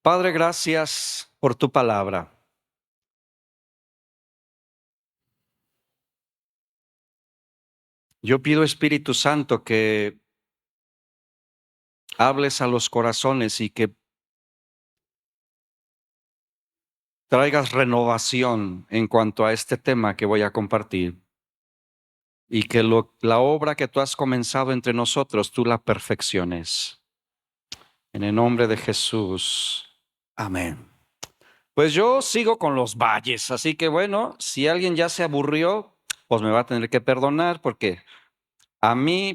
Padre, gracias por tu palabra. Yo pido, Espíritu Santo, que hables a los corazones y que traigas renovación en cuanto a este tema que voy a compartir. Y que la obra que tú has comenzado entre nosotros, tú la perfecciones. En el nombre de Jesús. Amén. Pues yo sigo con los valles, así que bueno, si alguien ya se aburrió, pues me va a tener que perdonar porque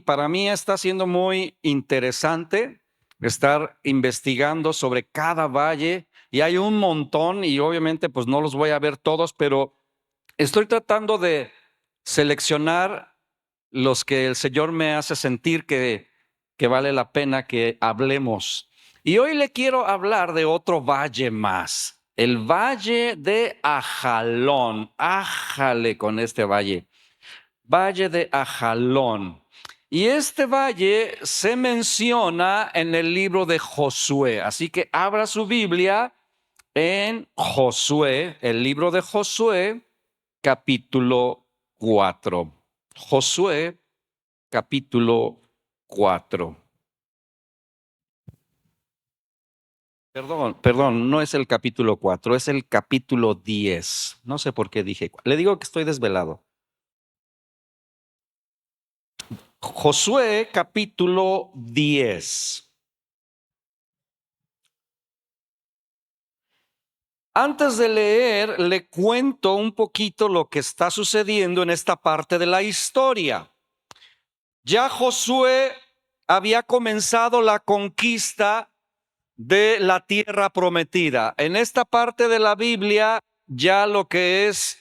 para mí está siendo muy interesante estar investigando sobre cada valle y hay un montón y obviamente pues no los voy a ver todos, pero estoy tratando de seleccionar los que el Señor me hace sentir que vale la pena que hablemos. Y hoy le quiero hablar de otro valle más, el valle de Ajalón. Ájale con este valle. Valle de Ajalón. Y este valle se menciona en el libro de Josué. Así que abra su Biblia en Josué, el libro de Josué, capítulo 4. Josué, capítulo 4. Perdón, no es el capítulo 4, es el capítulo 10. No sé por qué dije. Le digo que estoy desvelado. Josué capítulo 10. Antes de leer, le cuento un poquito lo que está sucediendo en esta parte de la historia. Ya Josué había comenzado la conquista de la tierra prometida. En esta parte de la Biblia, ya lo que es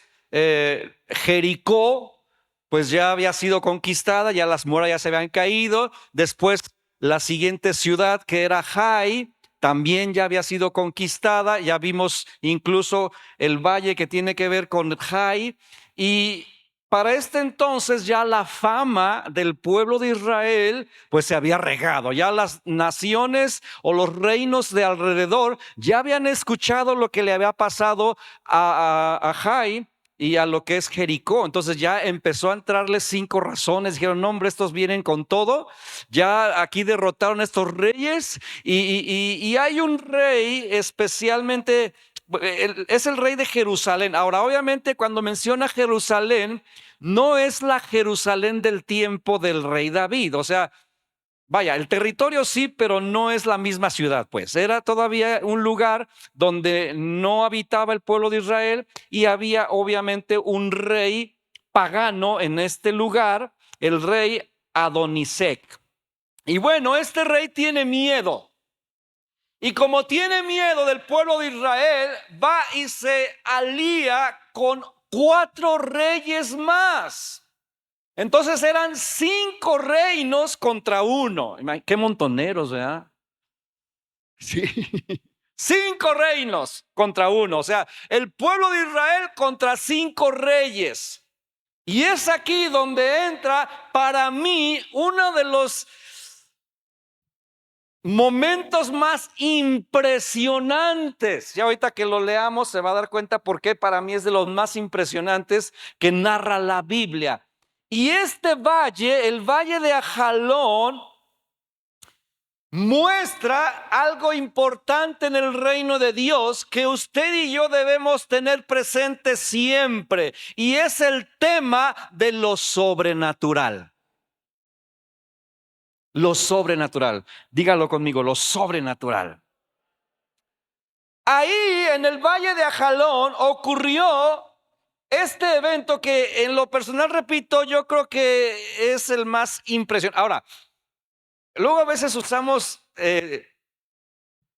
Jericó, pues ya había sido conquistada, ya las murallas se habían caído. Después la siguiente ciudad, que era Jai, también ya había sido conquistada. Ya vimos incluso el valle que tiene que ver con Jai. Y para este entonces ya la fama del pueblo de Israel pues se había regado. Ya las naciones o los reinos de alrededor ya habían escuchado lo que le había pasado a Jai y a lo que es Jericó. Entonces ya empezó a entrarles 5 razones. Dijeron, no, hombre, estos vienen con todo. Ya aquí derrotaron a estos reyes y hay un rey especialmente, es el rey de Jerusalén. Ahora, obviamente, cuando menciona Jerusalén, no es la Jerusalén del tiempo del rey David. O sea, vaya, el territorio sí, pero no es la misma ciudad, pues. Era todavía un lugar donde no habitaba el pueblo de Israel y había obviamente un rey pagano en este lugar, el rey Adonisec. Y bueno, este rey tiene miedo. Y como tiene miedo del pueblo de Israel, va y se alía con 4 reyes más. Entonces eran 5 reinos contra 1. Qué montoneros, ¿verdad? Sí. 5 reinos contra 1. O sea, el pueblo de Israel contra 5 reyes. Y es aquí donde entra para mí uno de los momentos más impresionantes. Ya ahorita que lo leamos se va a dar cuenta por qué para mí es de los más impresionantes que narra la Biblia. Y este valle, el valle de Ajalón, muestra algo importante en el reino de Dios que usted y yo debemos tener presente siempre, y es el tema de lo sobrenatural. Lo sobrenatural. Dígalo conmigo, lo sobrenatural. Ahí en el valle de Ajalón ocurrió este evento que en lo personal, repito, yo creo que es el más impresionante. Ahora, luego a veces usamos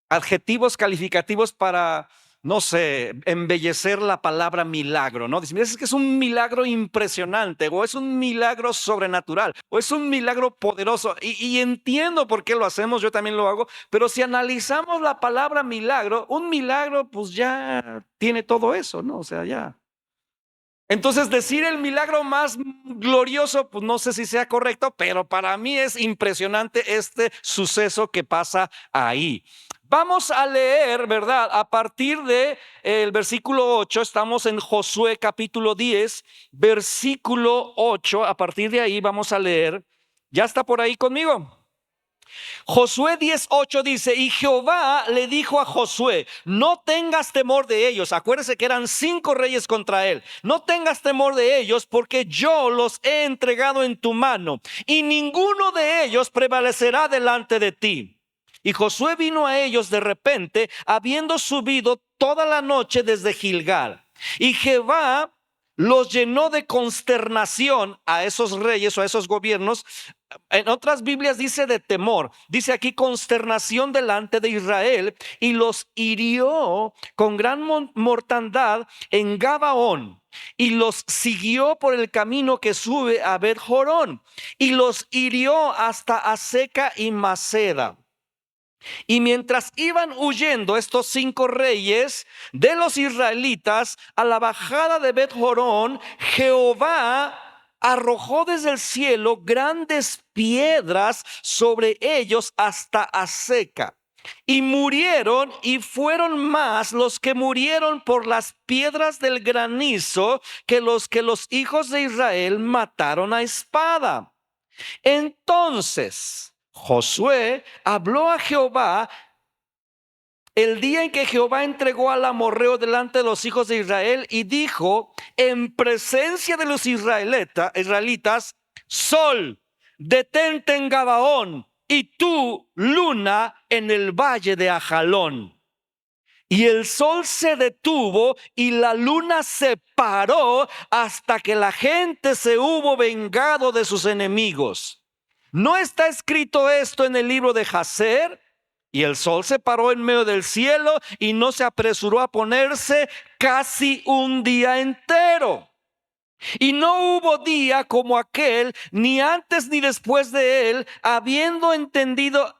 adjetivos calificativos para, no sé, embellecer la palabra milagro, ¿no? Dicen, es que es un milagro impresionante, o es un milagro sobrenatural, o es un milagro poderoso. Y entiendo por qué lo hacemos, yo también lo hago, pero si analizamos la palabra milagro, un milagro pues ya tiene todo eso, ¿no? O sea, ya. Entonces decir el milagro más glorioso, pues no sé si sea correcto, pero para mí es impresionante este suceso que pasa ahí. Vamos a leer, ¿verdad? A partir de el versículo 8, estamos en Josué capítulo 10, versículo 8. A partir de ahí vamos a leer. ¿Ya está por ahí conmigo? Josué 10:8 dice: y Jehová le dijo a Josué: no tengas temor de ellos. Acuérdese que eran 5 reyes contra él. No tengas temor de ellos, porque yo los he entregado en tu mano, y ninguno de ellos prevalecerá delante de ti. Y Josué vino a ellos de repente, habiendo subido toda la noche desde Gilgal. Y Jehová los llenó de consternación a esos reyes o a esos gobiernos. En otras Biblias dice de temor, dice aquí consternación delante de Israel, y los hirió con gran mortandad en Gabaón, y los siguió por el camino que sube a Bet-Jorón, y los hirió hasta Azeca y Maceda. Y mientras iban huyendo estos 5 reyes de los israelitas a la bajada de Bet-Jorón, Jehová arrojó desde el cielo grandes piedras sobre ellos hasta Azeca. Y murieron, y fueron más los que murieron por las piedras del granizo que los hijos de Israel mataron a espada. Entonces Josué habló a Jehová el día en que Jehová entregó al amorreo delante de los hijos de Israel, y dijo en presencia de los israelitas: sol, detente en Gabaón, y tú, luna, en el valle de Ajalón. Y el sol se detuvo y la luna se paró hasta que la gente se hubo vengado de sus enemigos. ¿No está escrito esto en el libro de Jacer? Y el sol se paró en medio del cielo y no se apresuró a ponerse casi un día entero. Y no hubo día como aquel, ni antes ni después de él, habiendo atendido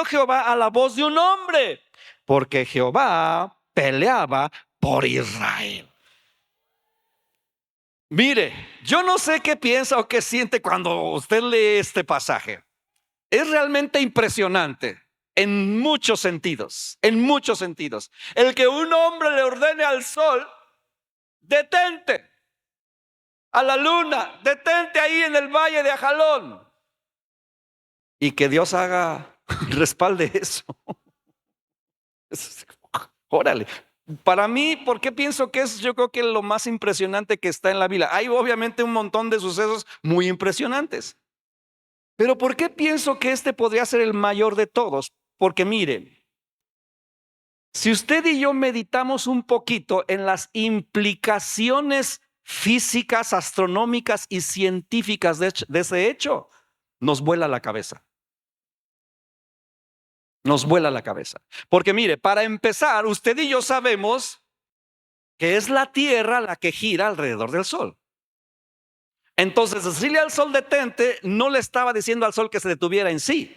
Jehová a la voz de un hombre, porque Jehová peleaba por Israel. Mire, yo no sé qué piensa o qué siente cuando usted lee este pasaje. Es realmente impresionante en muchos sentidos, en muchos sentidos. El que un hombre le ordene al sol: detente; a la luna: detente ahí en el valle de Ajalón. Y que Dios respalde eso. Órale. Para mí, ¿por qué pienso que es, yo creo que lo más impresionante que está en la Biblia? Hay obviamente un montón de sucesos muy impresionantes, pero ¿por qué pienso que este podría ser el mayor de todos? Porque mire, si usted y yo meditamos un poquito en las implicaciones físicas, astronómicas y científicas de ese hecho, nos vuela la cabeza. Nos vuela la cabeza. Porque mire, para empezar, usted y yo sabemos que es la Tierra la que gira alrededor del Sol. Entonces, decirle al Sol detente no le estaba diciendo al Sol que se detuviera en sí.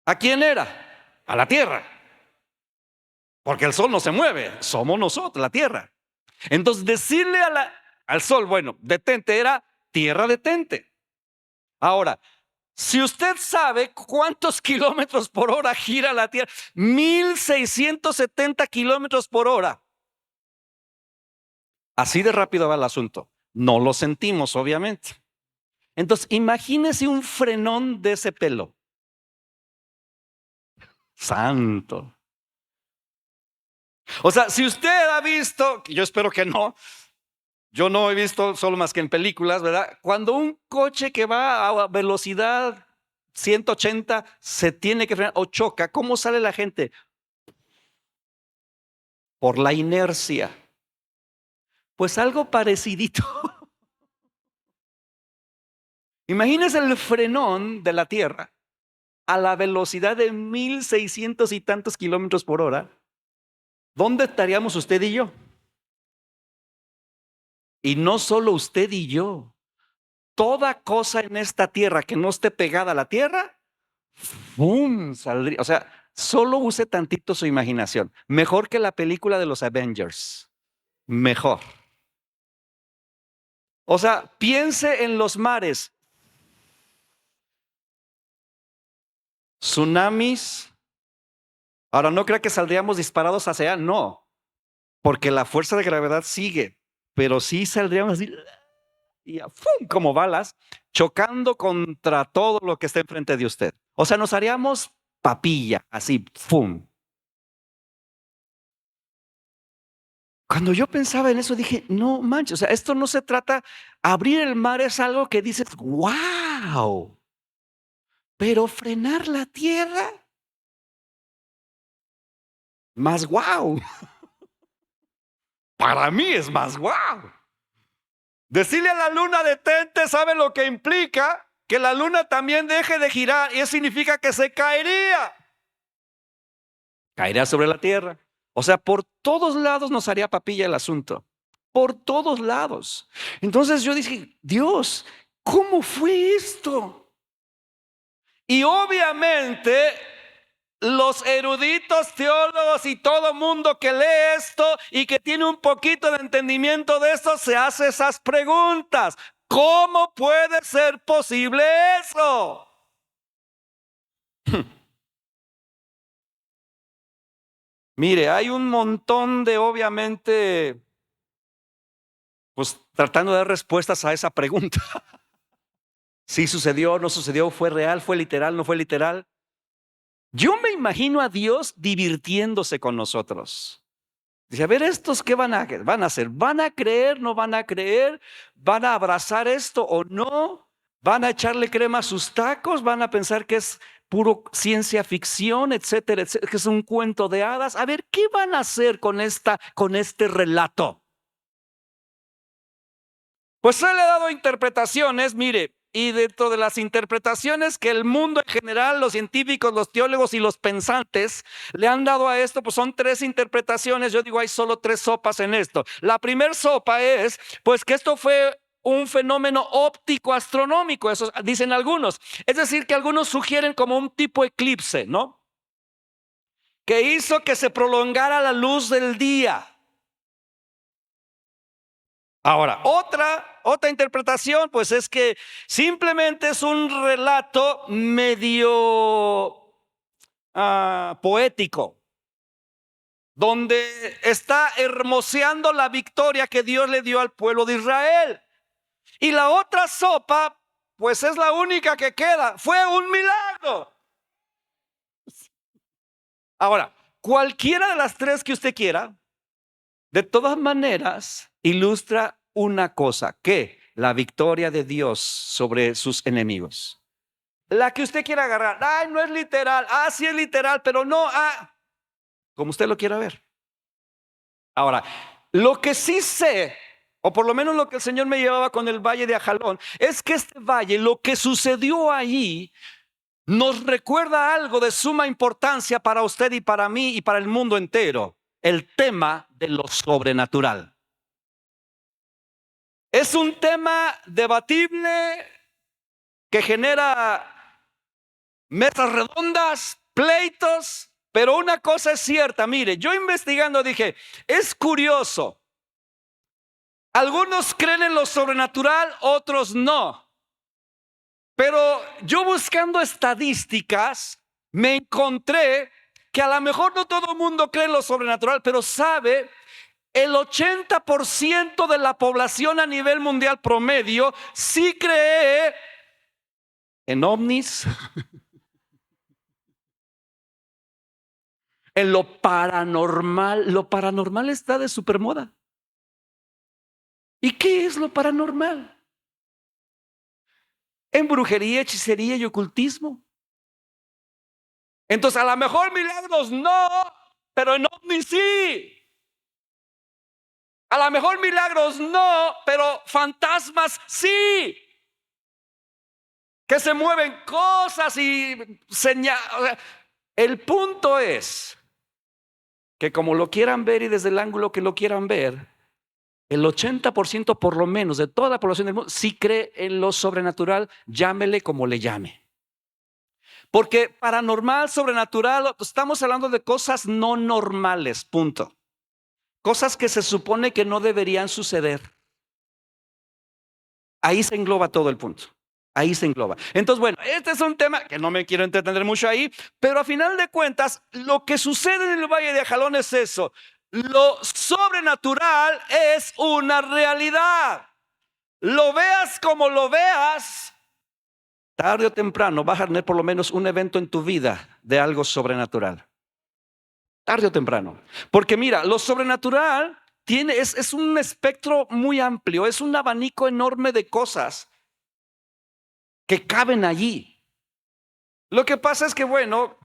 ¿A quién era? A la Tierra. Porque el Sol no se mueve, somos nosotros, la Tierra. Entonces, decirle al Sol, bueno, detente, era Tierra detente. Ahora, si usted sabe cuántos kilómetros por hora gira la Tierra, 1670 kilómetros por hora. Así de rápido va el asunto. No lo sentimos, obviamente. Entonces, imagínese un frenón de ese pelo. Santo. O sea, si usted ha visto, yo espero que no, yo no he visto solo más que en películas, ¿verdad? Cuando un coche que va a velocidad 180 se tiene que frenar o choca, ¿cómo sale la gente? Por la inercia. Pues algo parecidito. Imagínese el frenón de la Tierra a la velocidad de 1600 y tantos kilómetros por hora. ¿Dónde estaríamos usted y yo? Y no solo usted y yo. Toda cosa en esta tierra que no esté pegada a la tierra, ¡fum!, saldría. O sea, solo use tantito su imaginación. Mejor que la película de los Avengers. Mejor. O sea, piense en los mares. tsunamis. Ahora, no crea que saldríamos disparados hacia allá, no, porque la fuerza de gravedad sigue, pero sí saldríamos así, y ¡fum! Como balas, chocando contra todo lo que está enfrente de usted. O sea, nos haríamos papilla, así, ¡fum! Cuando yo pensaba en eso, dije, no manches, o sea, esto no se trata, abrir el mar es algo que dices, wow, pero frenar la tierra, más wow. Para mí es más wow. Decirle a la luna detente, ¿sabe lo que implica? Que la luna también deje de girar y eso significa que se caería. Caería sobre la tierra. O sea, por todos lados nos haría papilla el asunto. Por todos lados. Entonces yo dije, Dios, ¿cómo fue esto? Y obviamente los eruditos teólogos y todo mundo que lee esto y que tiene un poquito de entendimiento de esto se hace esas preguntas. ¿Cómo puede ser posible eso? Mire, hay un montón de, obviamente, pues tratando de dar respuestas a esa pregunta. Si sucedió, no sucedió, fue real, fue literal, no fue literal. Yo me imagino a Dios divirtiéndose con nosotros. Dice, a ver, ¿estos qué van a hacer? ¿Van a creer, no van a creer? ¿Van a abrazar esto o no? ¿Van a echarle crema a sus tacos? ¿Van a pensar que es puro ciencia ficción, etcétera, etcétera, que es un cuento de hadas? A ver, ¿qué van a hacer con este relato? Pues se le ha dado interpretaciones, mire, y dentro de las interpretaciones que el mundo en general, los científicos, los teólogos y los pensantes le han dado a esto, pues son 3 interpretaciones. Yo digo, hay solo 3 sopas en esto. La primera sopa es, pues que esto fue un fenómeno óptico astronómico, eso dicen algunos. Es decir, que algunos sugieren como un tipo eclipse, ¿no? Que hizo que se prolongara la luz del día. Ahora, otra interpretación, pues es que simplemente es un relato medio poético, donde está hermoseando la victoria que Dios le dio al pueblo de Israel. Y la otra sopa, pues es la única que queda, fue un milagro. Ahora, cualquiera de las 3 que usted quiera, de todas maneras, ilustra una cosa, que la victoria de Dios sobre sus enemigos. La que usted quiera agarrar, ay, no es literal, sí es literal, pero no, como usted lo quiera ver. Ahora, lo que sí sé, o por lo menos lo que el Señor me llevaba con el valle de Ajalón, es que este valle, lo que sucedió allí, nos recuerda algo de suma importancia para usted y para mí y para el mundo entero. El tema de lo sobrenatural. Es un tema debatible que genera mesas redondas, pleitos, pero una cosa es cierta. Mire, yo investigando dije, es curioso. Algunos creen en lo sobrenatural, otros no. Pero yo buscando estadísticas, me encontré que a lo mejor no todo el mundo cree en lo sobrenatural, pero sabe, el 80% de la población a nivel mundial promedio sí cree en ovnis, en lo paranormal. Lo paranormal está de supermoda. ¿Y qué es lo paranormal? En brujería, hechicería y ocultismo. Entonces, a lo mejor milagros no, pero en ovnis sí. A lo mejor milagros no, pero fantasmas sí. Que se mueven cosas y señales. El punto es que como lo quieran ver y desde el ángulo que lo quieran ver, el 80% por lo menos de toda la población del mundo sí cree en lo sobrenatural, llámele como le llame. Porque paranormal, sobrenatural, estamos hablando de cosas no normales, punto. Cosas que se supone que no deberían suceder. Ahí se engloba todo el punto. Ahí se engloba. Entonces, bueno, este es un tema que no me quiero entretener mucho ahí, pero a final de cuentas, lo que sucede en el Valle de Ajalón es eso. Lo sobrenatural es una realidad. Lo veas como lo veas, tarde o temprano vas a tener por lo menos un evento en tu vida de algo sobrenatural. Tarde o temprano. Porque mira, lo sobrenatural es un espectro muy amplio, es un abanico enorme de cosas que caben allí. Lo que pasa es que, bueno,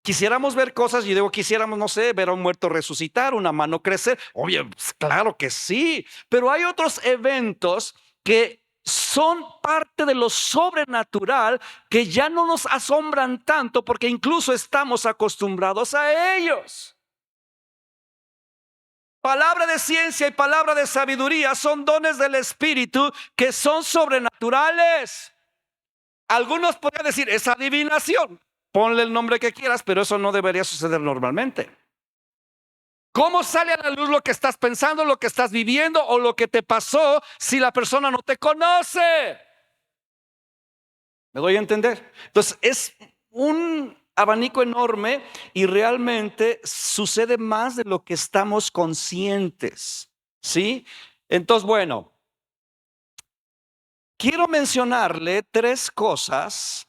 quisiéramos ver cosas, y digo, quisiéramos, no sé, ver a un muerto resucitar, una mano crecer. Oye, pues claro que sí, pero hay otros eventos que son parte de lo sobrenatural que ya no nos asombran tanto porque incluso estamos acostumbrados a ellos. Palabra de ciencia y palabra de sabiduría son dones del Espíritu que son sobrenaturales. Algunos podrían decir, es adivinación. Ponle el nombre que quieras, pero eso no debería suceder normalmente. ¿Cómo sale a la luz lo que estás pensando, lo que estás viviendo o lo que te pasó si la persona no te conoce? ¿Me doy a entender? Entonces es un abanico enorme y realmente sucede más de lo que estamos conscientes, ¿sí? Entonces, bueno, quiero mencionarle 3 cosas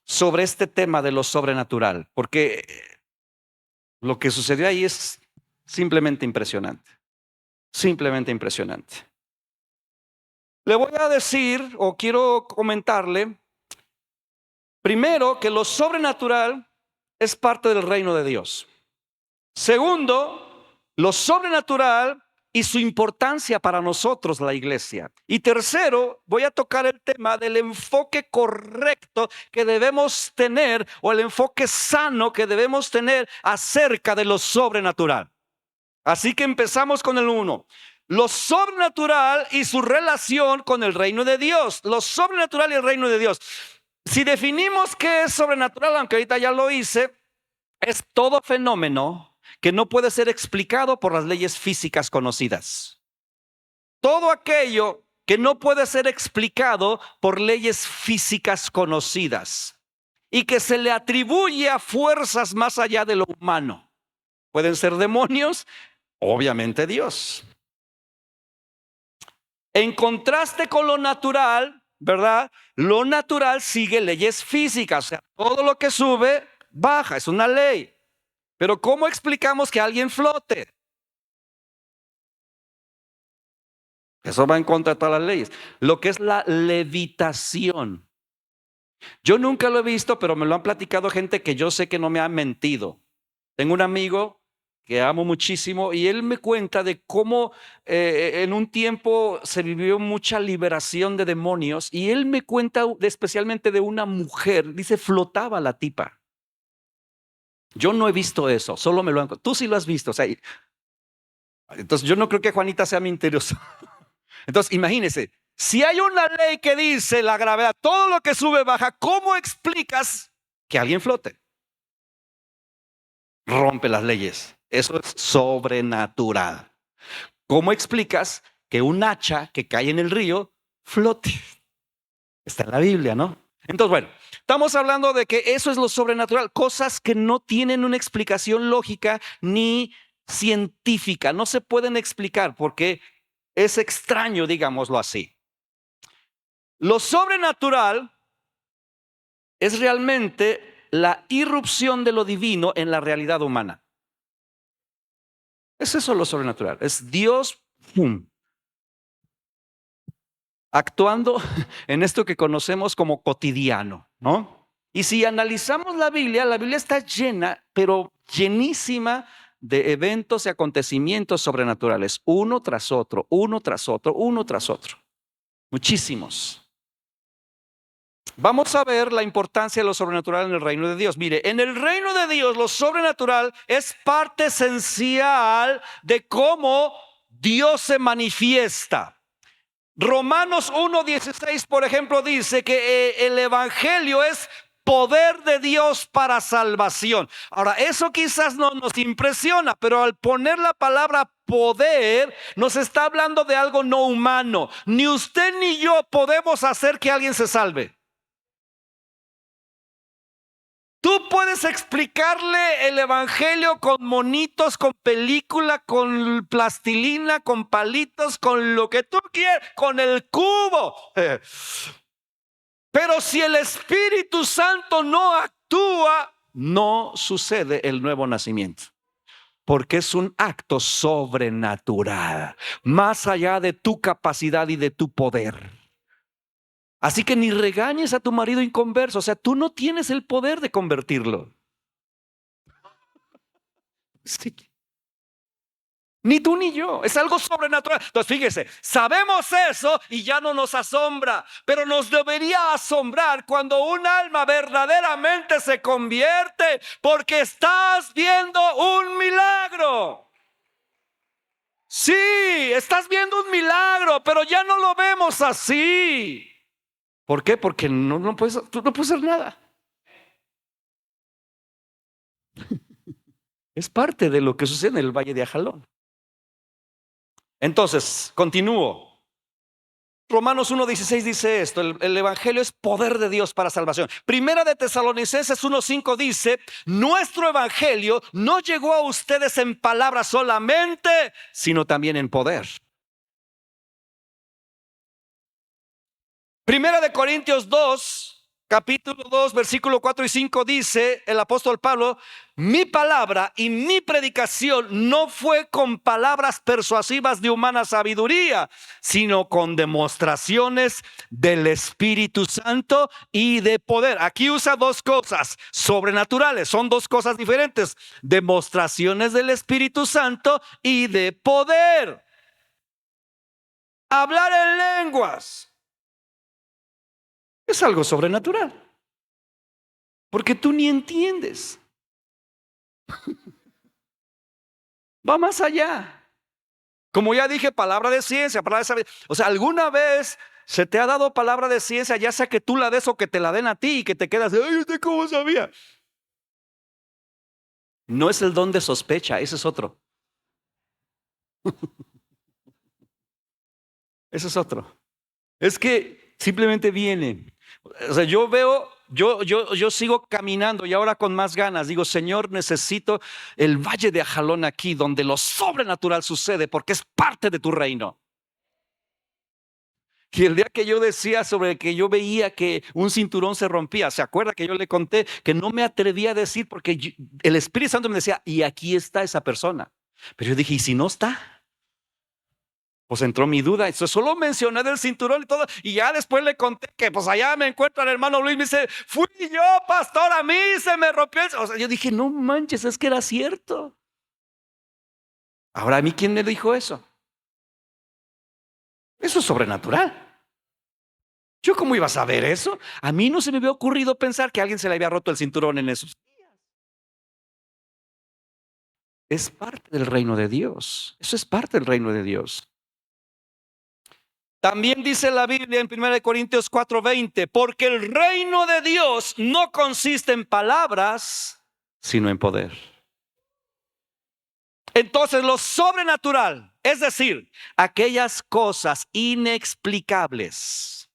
sobre este tema de lo sobrenatural, porque lo que sucedió ahí es simplemente impresionante, simplemente impresionante. Le voy a decir, o quiero comentarle, primero, que lo sobrenatural es parte del reino de Dios. Segundo, lo sobrenatural y su importancia para nosotros, la iglesia. Y tercero, voy a tocar el tema del enfoque correcto que debemos tener, o el enfoque sano que debemos tener acerca de lo sobrenatural. Así que empezamos con el 1. Lo sobrenatural y su relación con el reino de Dios. Lo sobrenatural y el reino de Dios. Si definimos qué es sobrenatural, aunque ahorita ya lo hice, es todo fenómeno que no puede ser explicado por las leyes físicas conocidas. Todo aquello que no puede ser explicado por leyes físicas conocidas y que se le atribuye a fuerzas más allá de lo humano. Pueden ser demonios, obviamente Dios. En contraste con lo natural, ¿verdad? Lo natural sigue leyes físicas, o sea, todo lo que sube, baja, es una ley. Pero ¿cómo explicamos que alguien flote? Eso va en contra de todas las leyes. Lo que es la levitación. Yo nunca lo he visto, pero me lo han platicado gente que yo sé que no me ha mentido. Tengo un amigo que amo muchísimo y él me cuenta de cómo en un tiempo se vivió mucha liberación de demonios y él me cuenta especialmente de una mujer, dice, flotaba la tipa. Yo no he visto eso, solo me lo han contado. Tú sí lo has visto, o sea, entonces yo no creo que Juanita sea mentirosa. Entonces imagínese, si hay una ley que dice la gravedad, todo lo que sube baja, ¿cómo explicas que alguien flote? Rompe las leyes. Eso es sobrenatural. ¿Cómo explicas que un hacha que cae en el río flote? Está en la Biblia, ¿no? Entonces, bueno, estamos hablando de que eso es lo sobrenatural, cosas que no tienen una explicación lógica ni científica, no se pueden explicar porque es extraño, digámoslo así. Lo sobrenatural es realmente la irrupción de lo divino en la realidad humana. Es eso lo sobrenatural, es Dios actuando en esto que conocemos como cotidiano, ¿no? Y si analizamos la Biblia está llena, pero llenísima de eventos y acontecimientos sobrenaturales, uno tras otro, uno tras otro, uno tras otro. Muchísimos. Vamos a ver la importancia de lo sobrenatural en el reino de Dios. Mire, en el reino de Dios lo sobrenatural es parte esencial de cómo Dios se manifiesta. Romanos 1:16, por ejemplo, dice que el evangelio es poder de Dios para salvación. Ahora, eso quizás no nos impresiona, pero al poner la palabra poder, nos está hablando de algo no humano. Ni usted ni yo podemos hacer que alguien se salve. Tú puedes explicarle el evangelio con monitos, con película, con plastilina, con palitos, con lo que tú quieras, con el cubo. Pero si el Espíritu Santo no actúa, no sucede el nuevo nacimiento. Porque es un acto sobrenatural, más allá de tu capacidad y de tu poder. Así que ni regañes a tu marido inconverso. O sea, tú no tienes el poder de convertirlo. Sí. Ni tú ni yo. Es algo sobrenatural. Entonces fíjese, sabemos eso y ya no nos asombra. Pero nos debería asombrar cuando un alma verdaderamente se convierte, porque estás viendo un milagro. Sí, estás viendo un milagro, pero ya no lo vemos así. ¿Por qué? Porque tú no puedes hacer nada. Es parte de lo que sucede en el Valle de Ajalón. Entonces, continúo. Romanos 1:16 dice esto: el evangelio es poder de Dios para salvación. Primera de Tesalonicenses 1:5 dice: nuestro evangelio no llegó a ustedes en palabras solamente, sino también en poder. Primera de Corintios 2, capítulo 2, versículo 4 y 5 dice el apóstol Pablo: mi palabra y mi predicación no fue con palabras persuasivas de humana sabiduría, sino con demostraciones del Espíritu Santo y de poder. Aquí usa dos cosas sobrenaturales, son dos cosas diferentes: demostraciones del Espíritu Santo y de poder. Hablar en lenguas es algo sobrenatural, porque tú ni entiendes. Va más allá. Como ya dije, palabra de ciencia, palabra de sabiduría. O sea, ¿alguna vez se te ha dado palabra de ciencia, ya sea que tú la des o que te la den a ti y que te quedas de, ay, ¿usted cómo sabía? No es el don de sospecha, ese es otro. Ese es otro. Es que simplemente viene. O sea, yo veo, yo sigo caminando y ahora con más ganas. Digo, Señor, necesito el Valle de Ajalón aquí, donde lo sobrenatural sucede, porque es parte de tu reino. Y el día que yo decía sobre que yo veía que un cinturón se rompía, ¿se acuerda que yo le conté que no me atrevía a decir porque el Espíritu Santo me decía, y aquí está esa persona? Pero yo dije, ¿y si no está? Pues entró mi duda. Entonces solo mencioné del cinturón y todo. Y ya después le conté que pues allá me encuentra el hermano Luis. Me dice, fui yo, pastor, a mí se me rompió. O sea, yo dije, no manches, es que era cierto. Ahora, ¿a mí quién me dijo eso? Eso es sobrenatural. ¿Yo cómo iba a saber eso? A mí no se me había ocurrido pensar que a alguien se le había roto el cinturón en esos días. Es parte del reino de Dios. Eso es parte del reino de Dios. También dice la Biblia en 1 Corintios 4:20, porque el reino de Dios no consiste en palabras, sino en poder. Entonces lo sobrenatural, es decir, aquellas cosas inexplicables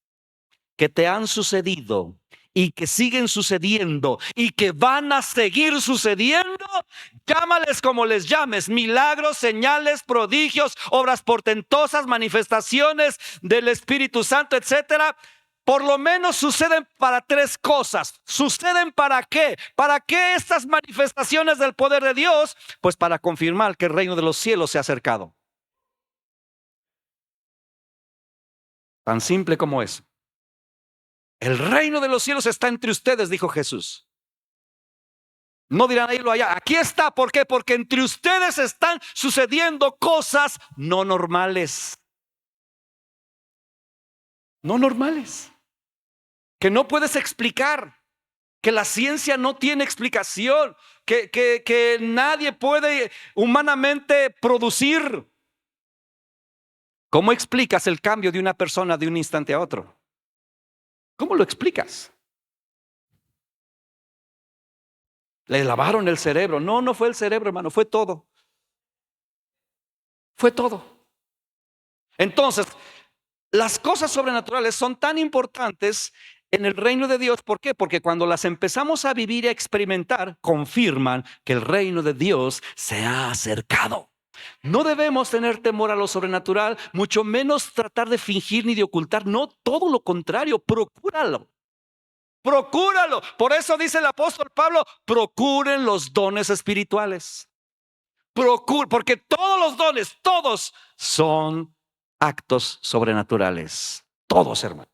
que te han sucedido y que siguen sucediendo y que van a seguir sucediendo, llámales como les llames: milagros, señales, prodigios, obras portentosas, manifestaciones del Espíritu Santo, etcétera. Por lo menos suceden para tres cosas. ¿Suceden para qué? ¿Para qué estas manifestaciones del poder de Dios? Pues para confirmar que el reino de los cielos se ha acercado. Tan simple como eso. El reino de los cielos está entre ustedes, dijo Jesús. No dirán ahí o allá. Aquí está. ¿Por qué? Porque entre ustedes están sucediendo cosas no normales. No normales. Que no puedes explicar. Que la ciencia no tiene explicación. Que nadie puede humanamente producir. ¿Cómo explicas el cambio de una persona de un instante a otro? ¿Cómo lo explicas? Le lavaron el cerebro. No, no fue el cerebro, hermano, fue todo. Fue todo. Entonces, las cosas sobrenaturales son tan importantes en el reino de Dios. ¿Por qué? Porque cuando las empezamos a vivir y a experimentar, confirman que el reino de Dios se ha acercado. No debemos tener temor a lo sobrenatural, mucho menos tratar de fingir ni de ocultar. No, todo lo contrario, procúralo. Procúralo. Por eso dice el apóstol Pablo, procuren los dones espirituales. Porque todos los dones, todos son actos sobrenaturales. Todos, hermano.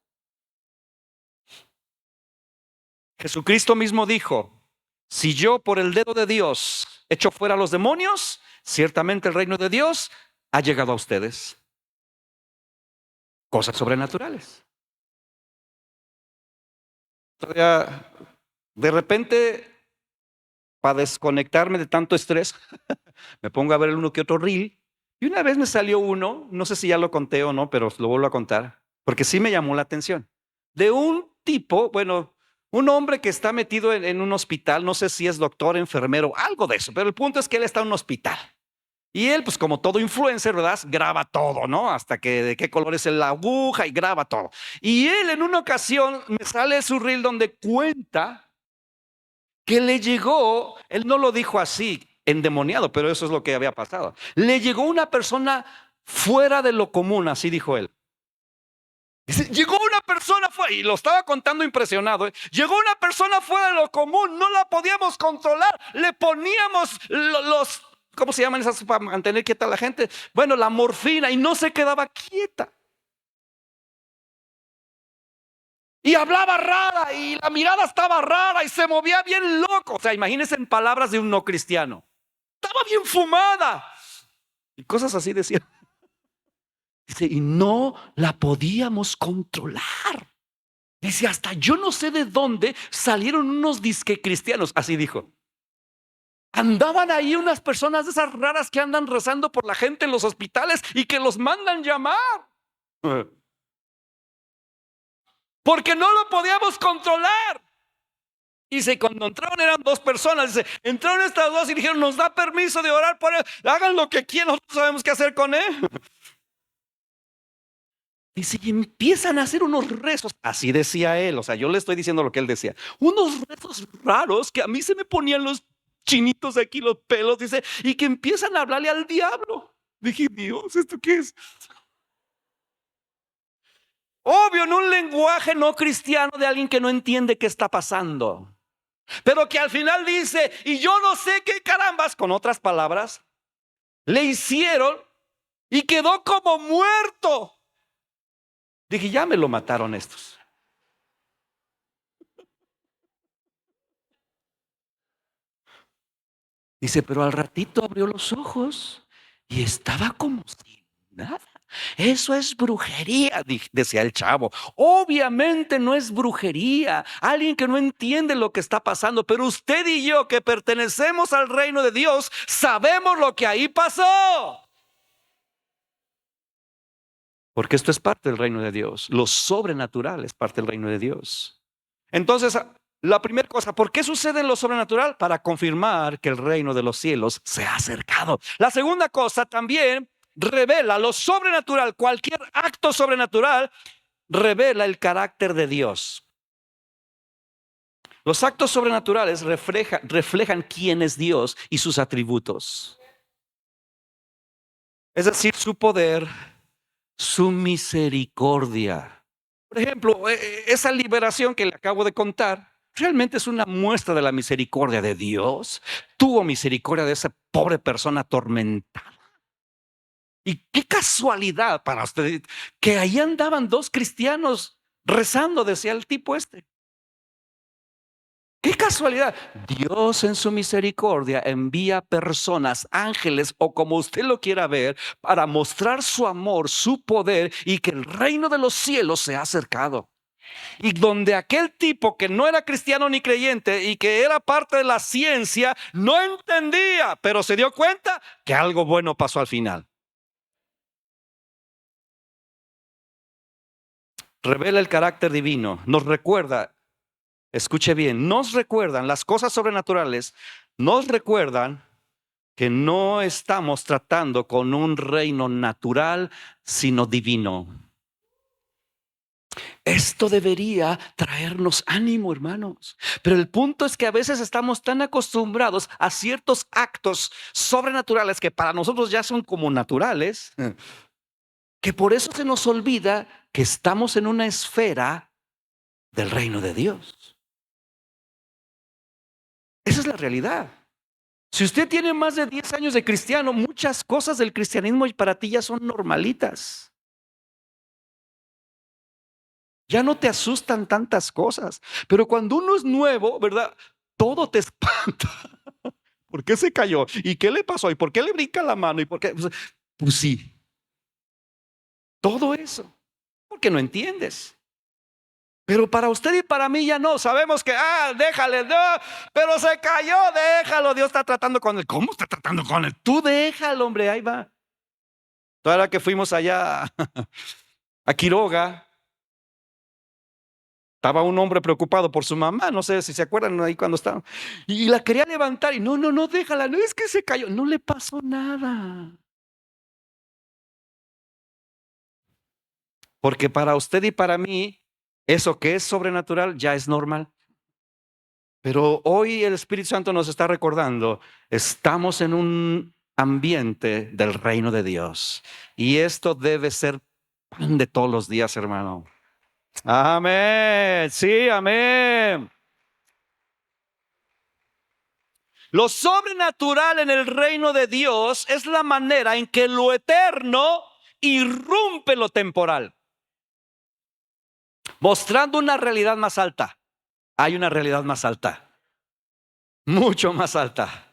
Jesucristo mismo dijo, si yo por el dedo de Dios echo fuera a los demonios, ciertamente el reino de Dios ha llegado a ustedes. Cosas sobrenaturales. De repente, para desconectarme de tanto estrés, me pongo a ver uno que otro reel. Y una vez me salió uno, no sé si ya lo conté o no, pero lo vuelvo a contar, porque sí me llamó la atención. De un tipo, bueno, un hombre que está metido en un hospital, no sé si es doctor, enfermero, algo de eso, pero el punto es que él está en un hospital. Y él, pues como todo influencer, ¿verdad? Graba todo, ¿no? Hasta que de qué color es la aguja y graba todo. Y él en una ocasión me sale su reel donde cuenta que le llegó, él no lo dijo así, endemoniado, pero eso es lo que había pasado. Le llegó una persona fuera de lo común, así dijo él. Dice, llegó una persona fuera, y lo estaba contando impresionado, ¿eh? Llegó una persona fuera de lo común, no la podíamos controlar, le poníamos los, ¿cómo se llaman esas para mantener quieta a la gente? Bueno, la morfina, y no se quedaba quieta. Y hablaba rara, y la mirada estaba rara, y se movía bien loco. O sea, imagínense en palabras de un no cristiano. Estaba bien fumada. Y cosas así decía. Dice, y no la podíamos controlar. Dice, hasta yo no sé de dónde salieron unos disque cristianos. Así dijo. Andaban ahí unas personas de esas raras que andan rezando por la gente en los hospitales y que los mandan llamar. Porque no lo podíamos controlar. Dice, cuando entraron eran dos personas. Dice, entraron estas dos y dijeron, nos da permiso de orar por él. Hagan lo que quieran, nosotros sabemos qué hacer con él. Dice, y empiezan a hacer unos rezos. Así decía él, o sea, yo le estoy diciendo lo que él decía. Unos rezos raros que a mí se me ponían los chinitos de aquí, los pelos, dice, y que empiezan a hablarle al diablo. Dije, Dios, ¿esto qué es? Obvio, en un lenguaje no cristiano de alguien que no entiende qué está pasando. Pero que al final dice, y yo no sé qué carambas, con otras palabras, le hicieron y quedó como muerto. Dije, ya me lo mataron estos. Dice, pero al ratito abrió los ojos y estaba como si nada. Eso es brujería, decía el chavo. Obviamente no es brujería. Alguien que no entiende lo que está pasando. Pero usted y yo que pertenecemos al reino de Dios, sabemos lo que ahí pasó. Porque esto es parte del reino de Dios. Lo sobrenatural es parte del reino de Dios. Entonces, la primera cosa, ¿por qué sucede lo sobrenatural? Para confirmar que el reino de los cielos se ha acercado. La segunda cosa también revela lo sobrenatural. Cualquier acto sobrenatural revela el carácter de Dios. Los actos sobrenaturales reflejan quién es Dios y sus atributos. Es decir, su poder, su misericordia. Por ejemplo, esa liberación que le acabo de contar realmente es una muestra de la misericordia de Dios. Tuvo misericordia de esa pobre persona atormentada. Y qué casualidad para usted que ahí andaban dos cristianos rezando, decía el tipo este. Qué casualidad. Dios en su misericordia envía personas, ángeles o como usted lo quiera ver, para mostrar su amor, su poder y que el reino de los cielos se ha acercado. Y donde aquel tipo que no era cristiano ni creyente y que era parte de la ciencia, no entendía, pero se dio cuenta que algo bueno pasó al final. Revela el carácter divino, nos recuerda escuche bien, nos recuerdan, las cosas sobrenaturales nos recuerdan que no estamos tratando con un reino natural, sino divino. Esto debería traernos ánimo, hermanos. Pero el punto es que a veces estamos tan acostumbrados a ciertos actos sobrenaturales que para nosotros ya son como naturales, que por eso se nos olvida que estamos en una esfera del reino de Dios. Esa es la realidad. Si usted tiene más de 10 años de cristiano, muchas cosas del cristianismo para ti ya son normalitas. Ya no te asustan tantas cosas. Pero cuando uno es nuevo, ¿verdad? Todo te espanta. ¿Por qué se cayó? ¿Y qué le pasó? ¿Y por qué le brinca la mano? ¿Y por qué? Pues sí, todo eso. Porque no entiendes. Pero para usted y para mí ya no. Sabemos que, déjale, no, pero se cayó, déjalo. Dios está tratando con él. ¿Cómo está tratando con él? Tú déjalo, hombre, ahí va. Toda la que fuimos allá a Quiroga, estaba un hombre preocupado por su mamá, no sé si se acuerdan ahí cuando estaban. Y la quería levantar y no, déjala, no es que se cayó, no le pasó nada. Porque para usted y para mí, eso que es sobrenatural ya es normal. Pero hoy el Espíritu Santo nos está recordando, estamos en un ambiente del reino de Dios. Y esto debe ser pan de todos los días, hermano. Amén, sí, amén. Lo sobrenatural en el reino de Dios es la manera en que lo eterno irrumpe lo temporal, mostrando una realidad más alta. Hay una realidad más alta, mucho más alta.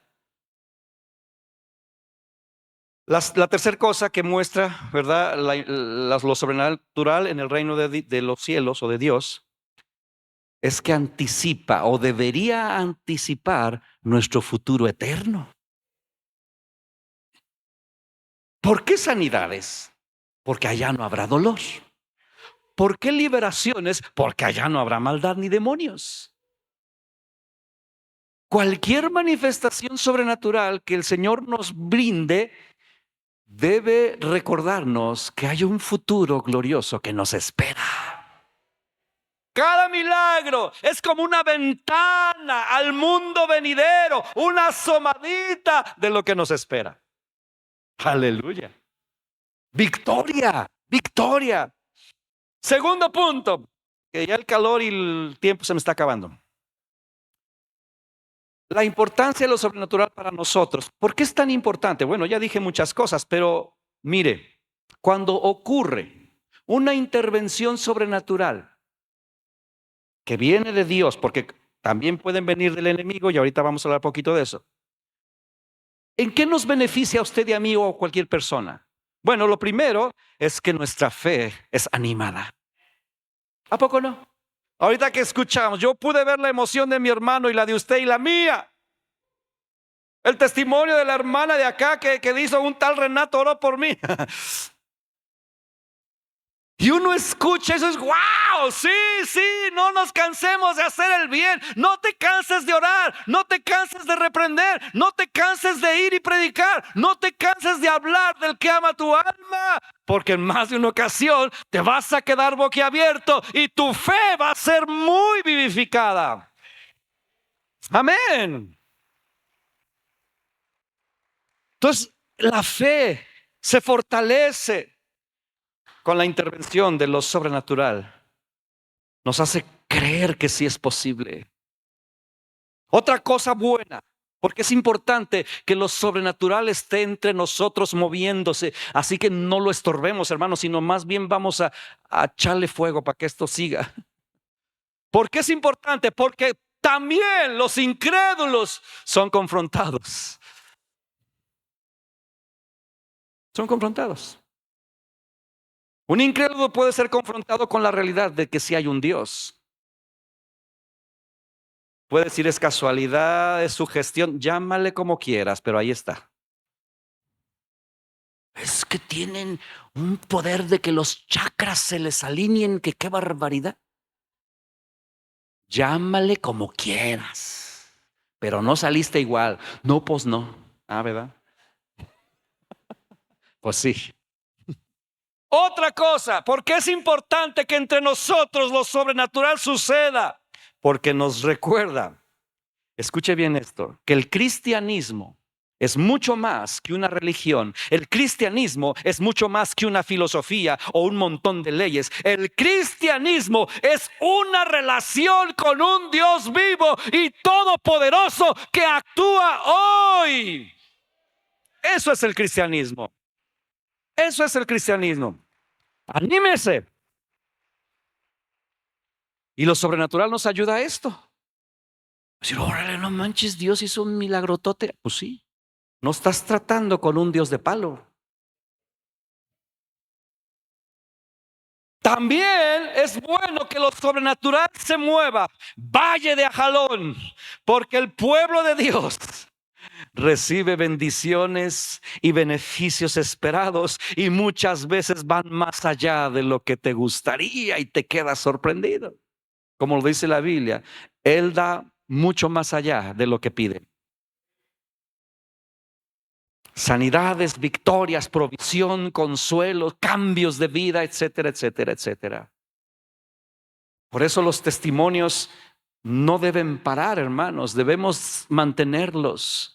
La tercera cosa que muestra, ¿verdad? Lo sobrenatural en el reino de los cielos o de Dios es que anticipa o debería anticipar nuestro futuro eterno. ¿Por qué sanidades? Porque allá no habrá dolor. ¿Por qué liberaciones? Porque allá no habrá maldad ni demonios. Cualquier manifestación sobrenatural que el Señor nos brinde debe recordarnos que hay un futuro glorioso que nos espera. Cada milagro es como una ventana al mundo venidero, una asomadita de lo que nos espera. Aleluya. Victoria, victoria. Segundo punto, que ya el calor y el tiempo se me está acabando. La importancia de lo sobrenatural para nosotros. ¿Por qué es tan importante? Bueno, ya dije muchas cosas, pero mire, cuando ocurre una intervención sobrenatural que viene de Dios, porque también pueden venir del enemigo, y ahorita vamos a hablar un poquito de eso. ¿En qué nos beneficia a usted y a mí o a cualquier persona? Bueno, lo primero es que nuestra fe es animada. ¿A poco no? Ahorita que escuchamos, yo pude ver la emoción de mi hermano y la de usted y la mía. El testimonio de la hermana de acá que dijo un tal Renato oró por mí. Y uno escucha eso, es wow, sí, no nos cansemos de hacer el bien, no te canses de orar, no te canses de reprender, no te canses de ir y predicar, no te canses de hablar del que ama tu alma, porque en más de una ocasión te vas a quedar boquiabierto y tu fe va a ser muy vivificada. Amén. Entonces, la fe se fortalece con la intervención de lo sobrenatural. Nos hace creer que sí es posible. Otra cosa buena, porque es importante que lo sobrenatural esté entre nosotros moviéndose. Así que no lo estorbemos, hermanos, sino más bien vamos a echarle fuego para que esto siga. ¿Por qué es importante? Porque también los incrédulos son confrontados. Son confrontados. Un incrédulo puede ser confrontado con la realidad de que sí hay un Dios. Puede decir es casualidad, es sugestión, llámale como quieras, pero ahí está. Es que tienen un poder de que los chakras se les alineen, que qué barbaridad. Llámale como quieras, pero no saliste igual. No, pues no. Ah, ¿verdad? Pues sí. Otra cosa, ¿por qué es importante que entre nosotros lo sobrenatural suceda? Porque nos recuerda, escuche bien esto, que el cristianismo es mucho más que una religión. El cristianismo es mucho más que una filosofía o un montón de leyes. El cristianismo es una relación con un Dios vivo y todopoderoso que actúa hoy. Eso es el cristianismo. Eso es el cristianismo. Anímese. Y lo sobrenatural nos ayuda a esto. Decir, órale, no manches, Dios hizo un milagrotote. Pues sí, no estás tratando con un Dios de palo. También es bueno que lo sobrenatural se mueva. Valle de Ajalón, porque el pueblo de Dios recibe bendiciones y beneficios esperados y muchas veces van más allá de lo que te gustaría y te quedas sorprendido. Como lo dice la Biblia, Él da mucho más allá de lo que pide. Sanidades, victorias, provisión, consuelo, cambios de vida, etcétera, etcétera, etcétera. Por eso los testimonios no deben parar, hermanos. Debemos mantenerlos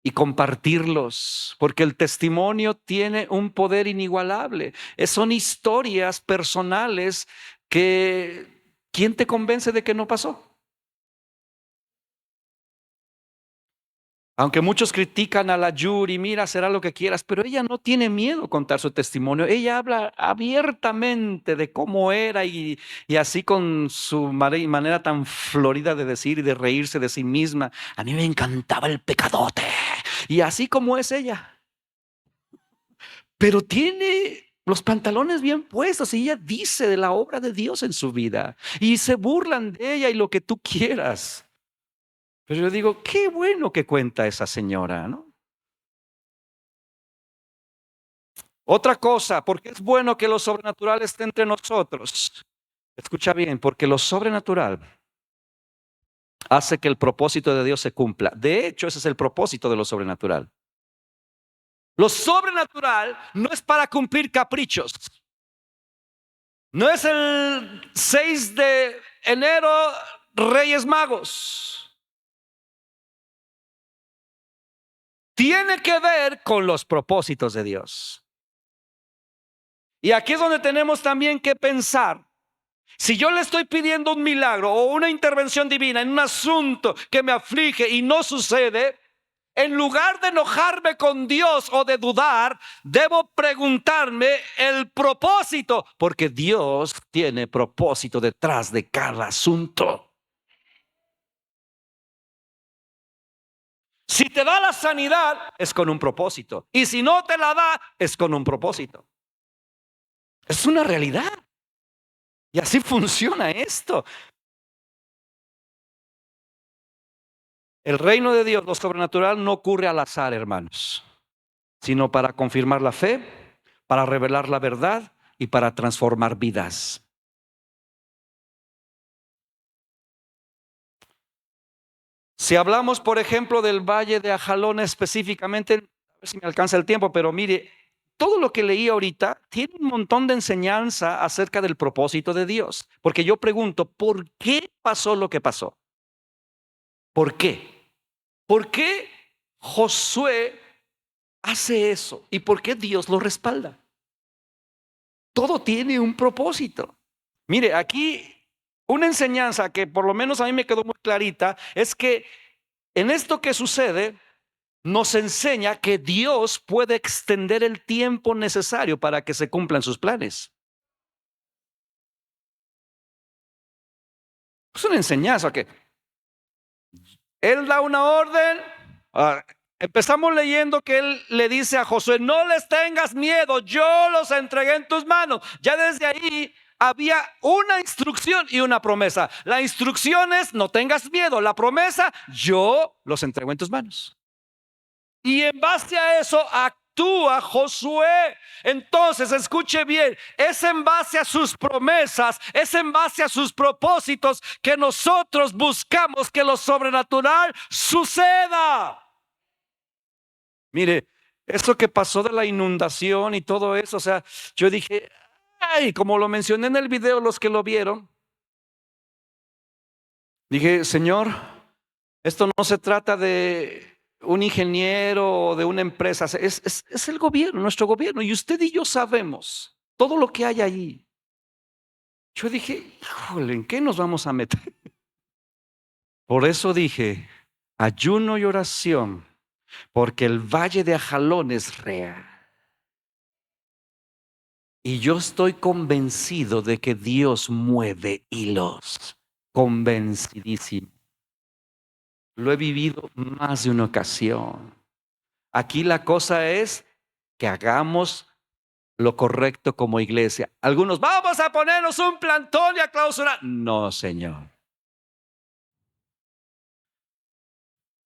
y compartirlos, porque el testimonio tiene un poder inigualable. Son historias personales que, ¿quién te convence de que no pasó? Aunque muchos critican a la Yuri, mira, será lo que quieras, pero ella no tiene miedo a contar su testimonio. Ella habla abiertamente de cómo era y así con su manera tan florida de decir y de reírse de sí misma. A mí me encantaba el pecadote. Y así como es ella. Pero tiene los pantalones bien puestos y ella dice de la obra de Dios en su vida. Y se burlan de ella y lo que tú quieras. Pero yo digo, qué bueno que cuenta esa señora, ¿no? Otra cosa, porque es bueno que lo sobrenatural esté entre nosotros. Escucha bien, porque lo sobrenatural hace que el propósito de Dios se cumpla. De hecho, ese es el propósito de lo sobrenatural. Lo sobrenatural no es para cumplir caprichos. No es el 6 de enero, Reyes Magos. Tiene que ver con los propósitos de Dios. Y aquí es donde tenemos también que pensar. Si yo le estoy pidiendo un milagro o una intervención divina en un asunto que me aflige y no sucede, en lugar de enojarme con Dios o de dudar, debo preguntarme el propósito, porque Dios tiene propósito detrás de cada asunto. Si te da la sanidad, es con un propósito. Y si no te la da, es con un propósito. Es una realidad. Y así funciona esto. El reino de Dios, lo sobrenatural, no ocurre al azar, hermanos, sino para confirmar la fe, para revelar la verdad y para transformar vidas. Si hablamos, por ejemplo, del Valle de Ajalón específicamente, a ver si me alcanza el tiempo, pero mire, todo lo que leí ahorita tiene un montón de enseñanza acerca del propósito de Dios. Porque yo pregunto, ¿por qué pasó lo que pasó? ¿Por qué? ¿Por qué Josué hace eso? ¿Y por qué Dios lo respalda? Todo tiene un propósito. Mire, aquí una enseñanza que por lo menos a mí me quedó muy clarita es que en esto que sucede nos enseña que Dios puede extender el tiempo necesario para que se cumplan sus planes. Es una enseñanza que Él da una orden. Empezamos leyendo que Él le dice a Josué, no les tengas miedo, yo los entregué en tus manos. Ya desde ahí había una instrucción y una promesa. La instrucción es, no tengas miedo. La promesa, yo los entrego en tus manos. Y en base a eso, actúa Josué. Entonces, escuche bien, es en base a sus promesas, es en base a sus propósitos que nosotros buscamos que lo sobrenatural suceda. Mire, eso que pasó de la inundación y todo eso, o sea, yo dije, ay, como lo mencioné en el video, los que lo vieron, dije, Señor, esto no se trata de un ingeniero o de una empresa, es el gobierno, nuestro gobierno, y usted y yo sabemos todo lo que hay ahí. Yo dije, híjole, ¿en qué nos vamos a meter? Por eso dije, ayuno y oración, porque el valle de Ajalón es real. Y yo estoy convencido de que Dios mueve hilos, convencidísimo. Lo he vivido más de una ocasión. Aquí la cosa es que hagamos lo correcto como iglesia. Algunos, vamos a ponernos un plantón y a clausurar. No, Señor.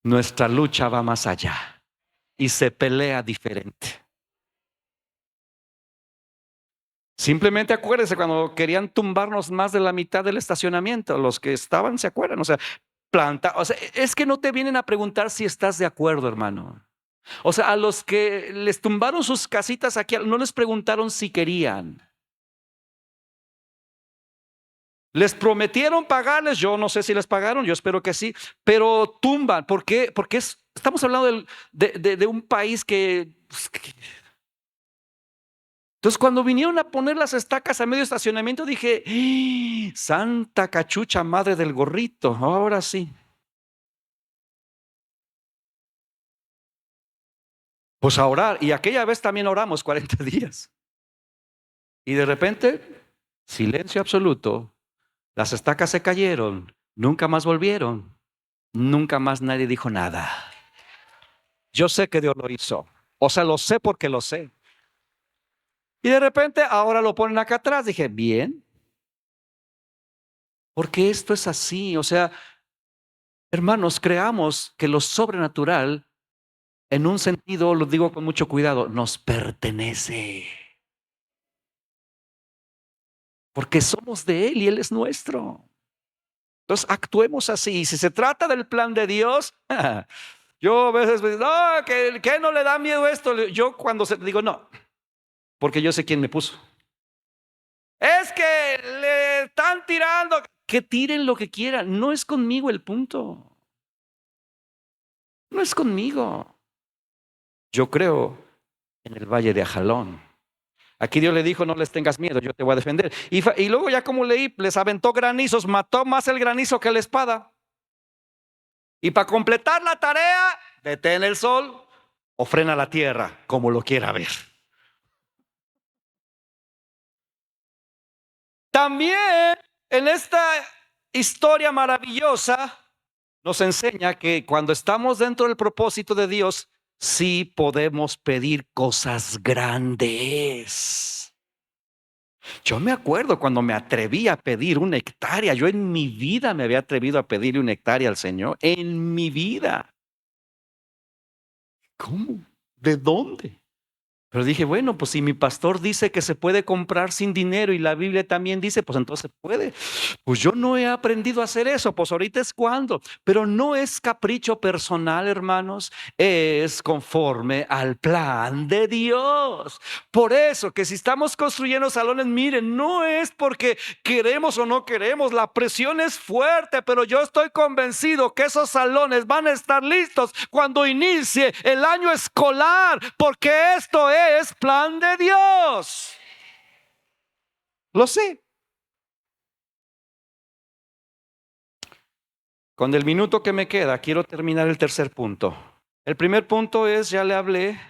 Nuestra lucha va más allá y se pelea diferente. Simplemente acuérdense cuando querían tumbarnos más de la mitad del estacionamiento, los que estaban se acuerdan, o sea, es que no te vienen a preguntar si estás de acuerdo, hermano. O sea, a los que les tumbaron sus casitas aquí, no les preguntaron si querían. Les prometieron pagarles, yo no sé si les pagaron, yo espero que sí, pero tumban. ¿Por qué? Porque estamos hablando de un país que. Entonces, cuando vinieron a poner las estacas a medio estacionamiento, dije, Santa cachucha madre del gorrito, ahora sí. Pues a orar, y aquella vez también oramos 40 días. Y de repente, silencio absoluto, las estacas se cayeron, nunca más volvieron, nunca más nadie dijo nada. Yo sé que Dios lo hizo, o sea, lo sé porque lo sé. Y de repente ahora lo ponen acá atrás, dije, bien, porque esto es así, o sea, hermanos, creamos que lo sobrenatural, en un sentido, lo digo con mucho cuidado, nos pertenece. Porque somos de Él y Él es nuestro. Entonces actuemos así. Y si se trata del plan de Dios, yo a veces me digo, no, que no le da miedo esto. Yo cuando digo, no, porque yo sé quién me puso. Es que le están tirando. Que tiren lo que quieran. No es conmigo el punto. No es conmigo. Yo creo en el valle de Ajalón. Aquí Dios le dijo, no les tengas miedo, yo te voy a defender. Y luego ya como leí, les aventó granizos, mató más el granizo que la espada. Y para completar la tarea, detén el sol o frena la tierra, como lo quiera ver. También en esta historia maravillosa nos enseña que cuando estamos dentro del propósito de Dios, sí podemos pedir cosas grandes. Yo me acuerdo cuando me atreví a pedir una hectárea. Yo en mi vida me había atrevido a pedirle una hectárea al Señor. En mi vida. ¿Cómo? ¿De dónde? Pero dije, bueno, pues si mi pastor dice que se puede comprar sin dinero y la Biblia también dice, pues entonces puede. Pues yo no he aprendido a hacer eso, pues ahorita es cuando. Pero no es capricho personal, hermanos, es conforme al plan de Dios. Por eso que si estamos construyendo salones, miren, no es porque queremos o no queremos, la presión es fuerte, pero yo estoy convencido que esos salones van a estar listos cuando inicie el año escolar, porque esto es plan de Dios. Lo sé. Con el minuto que me queda, quiero terminar el tercer punto. El primer punto es, ya le hablé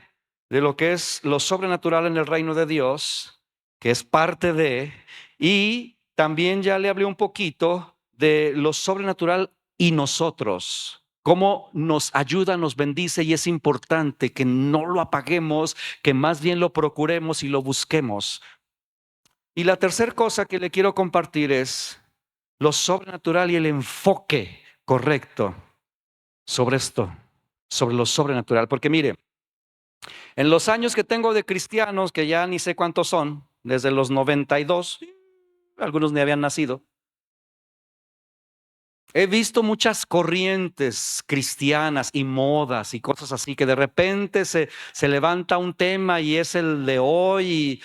de lo que es lo sobrenatural en el reino de Dios, que es parte de, y también ya le hablé un poquito de lo sobrenatural y nosotros, cómo nos ayuda, nos bendice, y es importante que no lo apaguemos, que más bien lo procuremos y lo busquemos. Y la tercera cosa que le quiero compartir es lo sobrenatural y el enfoque correcto sobre esto, sobre lo sobrenatural. Porque mire, En los años que tengo de cristianos, que ya ni sé cuántos son, desde los 92, algunos ni habían nacido, he visto muchas corrientes cristianas y modas y cosas así, que de repente se levanta un tema y es el de hoy.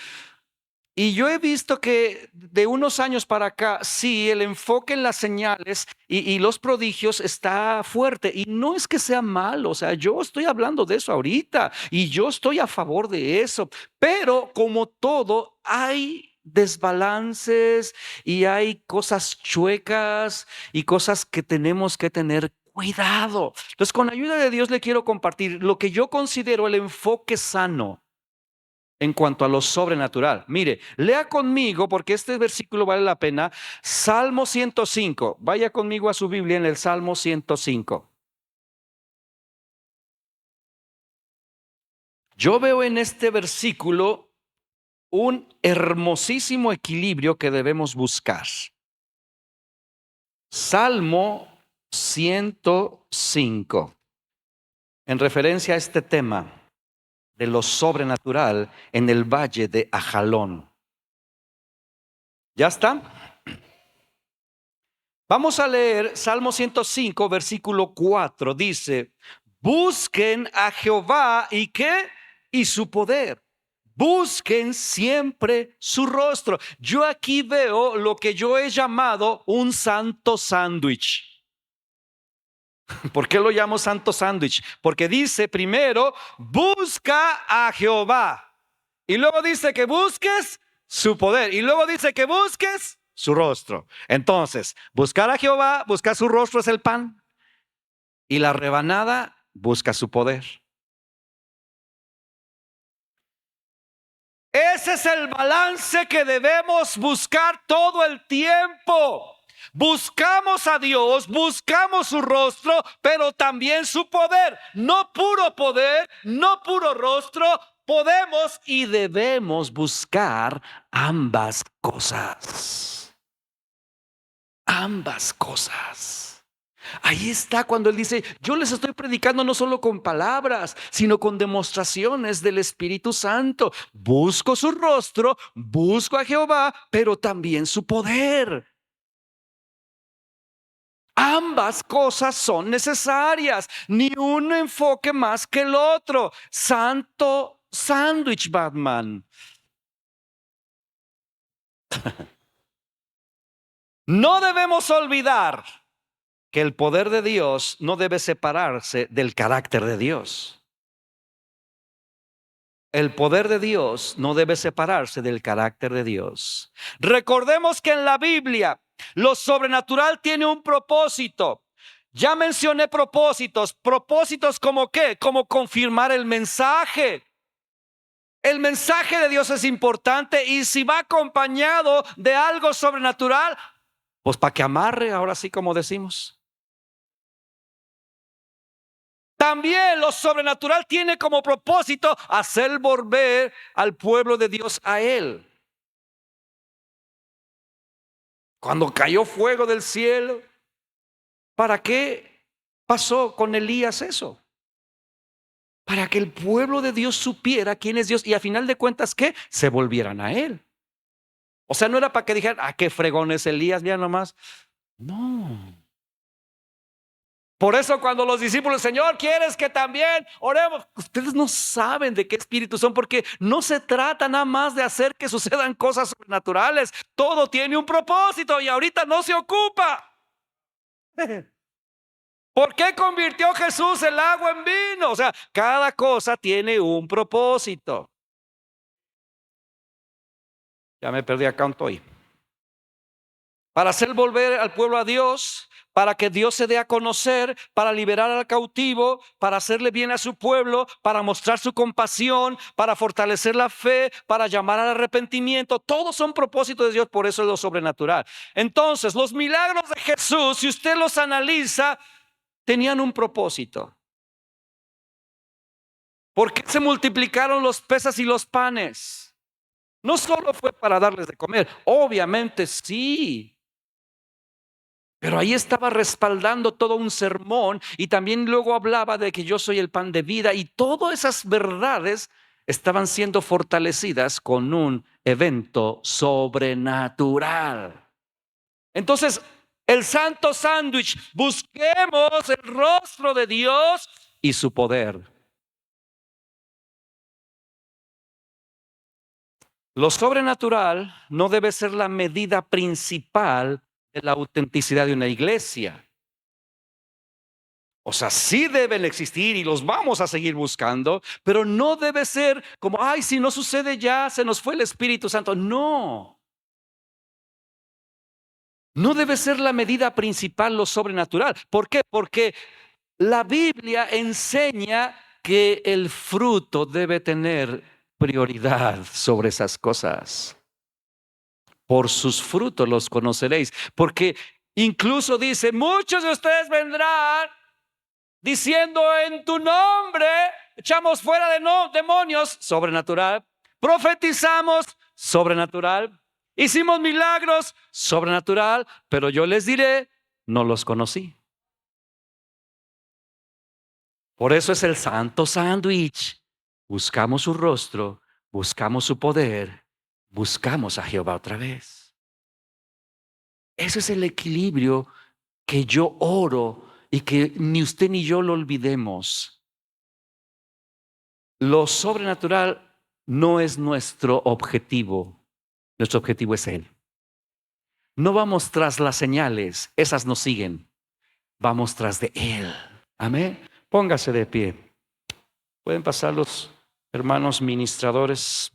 Y yo he visto que de unos años para acá, sí, el enfoque en las señales y los prodigios está fuerte. Y no es que sea malo, o sea, yo estoy hablando de eso ahorita y yo estoy a favor de eso. Pero como todo, hay desbalances y hay cosas chuecas y cosas que tenemos que tener cuidado. Entonces, con la ayuda de Dios le quiero compartir lo que yo considero el enfoque sano en cuanto a lo sobrenatural. Mire, lea conmigo porque este versículo vale la pena. Salmo 105. Vaya conmigo a su Biblia en el Salmo 105. Yo veo en este versículo un hermosísimo equilibrio que debemos buscar. Salmo 105. En referencia a este tema de lo sobrenatural en el valle de Ajalón. ¿Ya está? Vamos a leer Salmo 105, versículo 4. Dice, busquen a Jehová y qué, y su poder. Busquen siempre su rostro. Yo aquí veo lo que yo he llamado un santo sándwich. ¿Por qué lo llamo santo sándwich? Porque dice primero, busca a Jehová. Y luego dice que busques su poder. Y luego dice que busques su rostro. Entonces, buscar a Jehová, buscar su rostro es el pan. Y la rebanada busca su poder. Ese es el balance que debemos buscar todo el tiempo. Buscamos a Dios, buscamos su rostro, pero también su poder. No puro poder, no puro rostro. Podemos y debemos buscar ambas cosas. Ambas cosas. Ahí está cuando él dice, yo les estoy predicando no solo con palabras, sino con demostraciones del Espíritu Santo. Busco su rostro, busco a Jehová, pero también su poder. Ambas cosas son necesarias, ni un enfoque más que el otro. Santo sándwich, Batman. No debemos olvidar que el poder de Dios no debe separarse del carácter de Dios. El poder de Dios no debe separarse del carácter de Dios. Recordemos que en la Biblia lo sobrenatural tiene un propósito. Ya mencioné propósitos. ¿Propósitos como qué? Como confirmar el mensaje. El mensaje de Dios es importante y si va acompañado de algo sobrenatural, pues para que amarre, ahora sí como decimos. También lo sobrenatural tiene como propósito hacer volver al pueblo de Dios a Él. Cuando cayó fuego del cielo, ¿para qué pasó con Elías eso? Para que el pueblo de Dios supiera quién es Dios y a final de cuentas, ¿qué? Se volvieran a Él. O sea, no era para que dijeran, ah, qué fregón es Elías, mira nomás. No. Por eso cuando los discípulos, Señor, ¿quieres que también oremos? Ustedes no saben de qué espíritu son porque no se trata nada más de hacer que sucedan cosas sobrenaturales. Todo tiene un propósito y ahorita no se ocupa. ¿Por qué convirtió Jesús el agua en vino? O sea, cada cosa tiene un propósito. Ya me perdí acá, estoy. Para hacer volver al pueblo a Dios, para que Dios se dé a conocer, para liberar al cautivo, para hacerle bien a su pueblo, para mostrar su compasión, para fortalecer la fe, para llamar al arrepentimiento. Todos son propósitos de Dios, por eso es lo sobrenatural. Entonces, los milagros de Jesús, si usted los analiza, tenían un propósito. ¿Por qué se multiplicaron los peces y los panes? No solo fue para darles de comer, obviamente sí. Pero ahí estaba respaldando todo un sermón y también luego hablaba de que yo soy el pan de vida y todas esas verdades estaban siendo fortalecidas con un evento sobrenatural. Entonces, el santo sándwich, busquemos el rostro de Dios y su poder. Lo sobrenatural no debe ser la medida principal de la autenticidad de una iglesia. O sea, sí deben existir y los vamos a seguir buscando, pero no debe ser como, ay, si no sucede ya, se nos fue el Espíritu Santo. No, no debe ser la medida principal lo sobrenatural. ¿Por qué? Porque la Biblia enseña que el fruto debe tener prioridad sobre esas cosas. Por sus frutos los conoceréis. Porque incluso dice, muchos de ustedes vendrán diciendo en tu nombre, echamos fuera de demonios, sobrenatural. Profetizamos, sobrenatural. Hicimos milagros, sobrenatural. Pero yo les diré, no los conocí. Por eso es el santo sándwich. Buscamos su rostro, buscamos su poder, buscamos a Jehová otra vez. Ese es el equilibrio que yo oro y que ni usted ni yo lo olvidemos. Lo sobrenatural no es nuestro objetivo es Él. No vamos tras las señales, esas nos siguen, vamos tras de Él. Amén. Póngase de pie. Pueden pasar los hermanos ministradores.